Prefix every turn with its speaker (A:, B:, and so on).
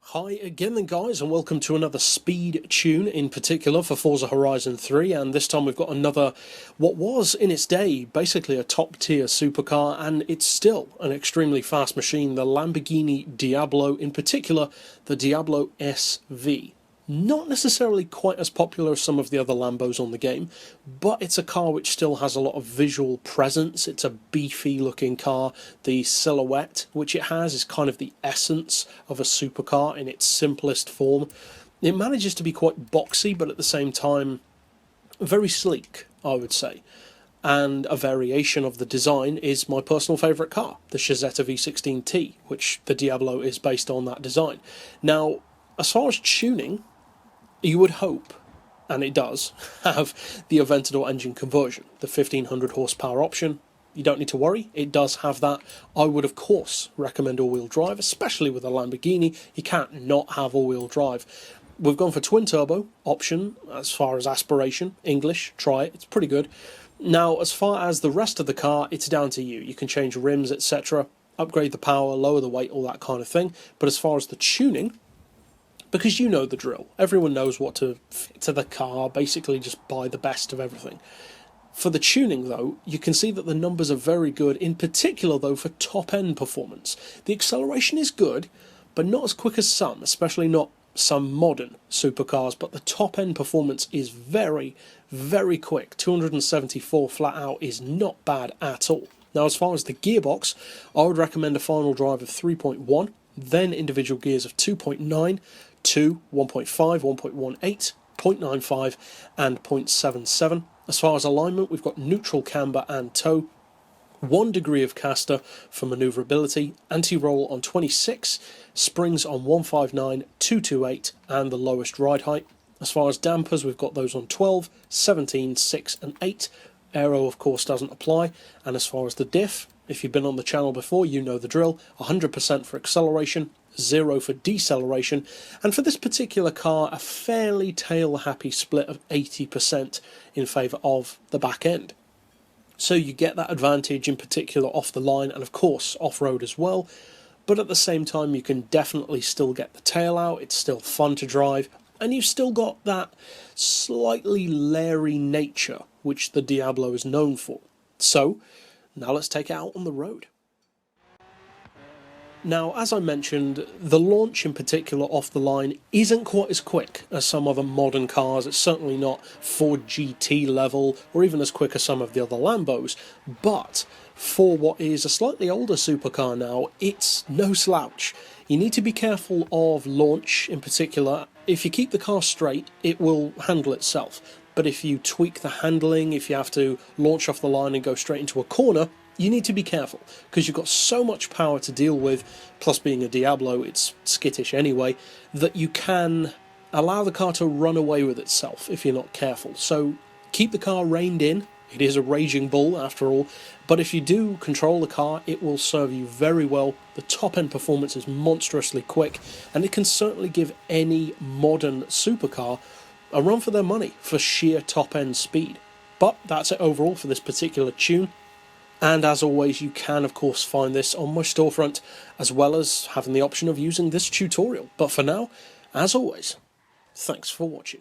A: Hi again then guys, and welcome to another speed tune in particular for Forza Horizon 3, and this time we've got another, what was in its day basically a top tier supercar, and it's still an extremely fast machine, the Lamborghini Diablo, in particular the Diablo SV. Not necessarily quite as popular as some of the other Lambos on the game, but it's a car which still has a lot of visual presence. It's a beefy looking car. The silhouette which it has is kind of the essence of a supercar in its simplest form. It manages to be quite boxy, but at the same time very sleek, I would say. And a variation of the design is my personal favourite car, the Chazetta V16T, which the Diablo is based on that design. Now, as far as tuning, you would hope, and it does, have the Aventador engine conversion, the 1500 horsepower option. You don't need to worry, it does have that. I would of course recommend all-wheel drive, especially with a Lamborghini. You can't not have all-wheel drive. We've gone for twin turbo option as far as aspiration. English, try it, it's pretty good. Now, as far as the rest of the car, it's down to you. You can change rims, etc., upgrade the power, lower the weight, all that kind of thing. But as far as the tuning, because you know the drill, everyone knows what to fit to the car, basically just buy the best of everything. For the tuning though, you can see that the numbers are very good, in particular though for top-end performance. The acceleration is good, but not as quick as some, especially not some modern supercars, but the top-end performance is very, very quick. 274 flat out is not bad at all. Now, as far as the gearbox, I would recommend a final drive of 3.1, then individual gears of 2.9, 2, 1.5, 1.18, 0.95 and 0.77. As far as alignment, we've got neutral camber and toe, 1 degree of caster for manoeuvrability, anti-roll on 26, springs on 159, 228 and the lowest ride height. As far as dampers, we've got those on 12, 17, 6 and 8. Aero of course doesn't apply. And as far as the diff, if you've been on the channel before, you know the drill. 100% for acceleration, 0 for deceleration, and for this particular car, a fairly tail-happy split of 80% in favour of the back end. So you get that advantage in particular off the line, and of course off-road as well, but at the same time you can definitely still get the tail out, it's still fun to drive, and you've still got that slightly leery nature which the Diablo is known for. So, now let's take it out on the road. Now, as I mentioned, the launch in particular off the line isn't quite as quick as some other modern cars. It's certainly not Ford GT level or even as quick as some of the other Lambos, but for what is a slightly older supercar now, it's no slouch. You need to be careful of launch in particular. If you keep the car straight, it will handle itself. But if you tweak the handling, if you have to launch off the line and go straight into a corner, you need to be careful, because you've got so much power to deal with, plus being a Diablo, it's skittish anyway, that you can allow the car to run away with itself if you're not careful. So keep the car reined in. It is a raging bull after all, but if you do control the car, it will serve you very well. The top-end performance is monstrously quick, and it can certainly give any modern supercar a run for their money for sheer top-end speed. But that's it overall for this particular tune. And as always, you can of course find this on my storefront, as well as having the option of using this tutorial. But for now, as always, thanks for watching.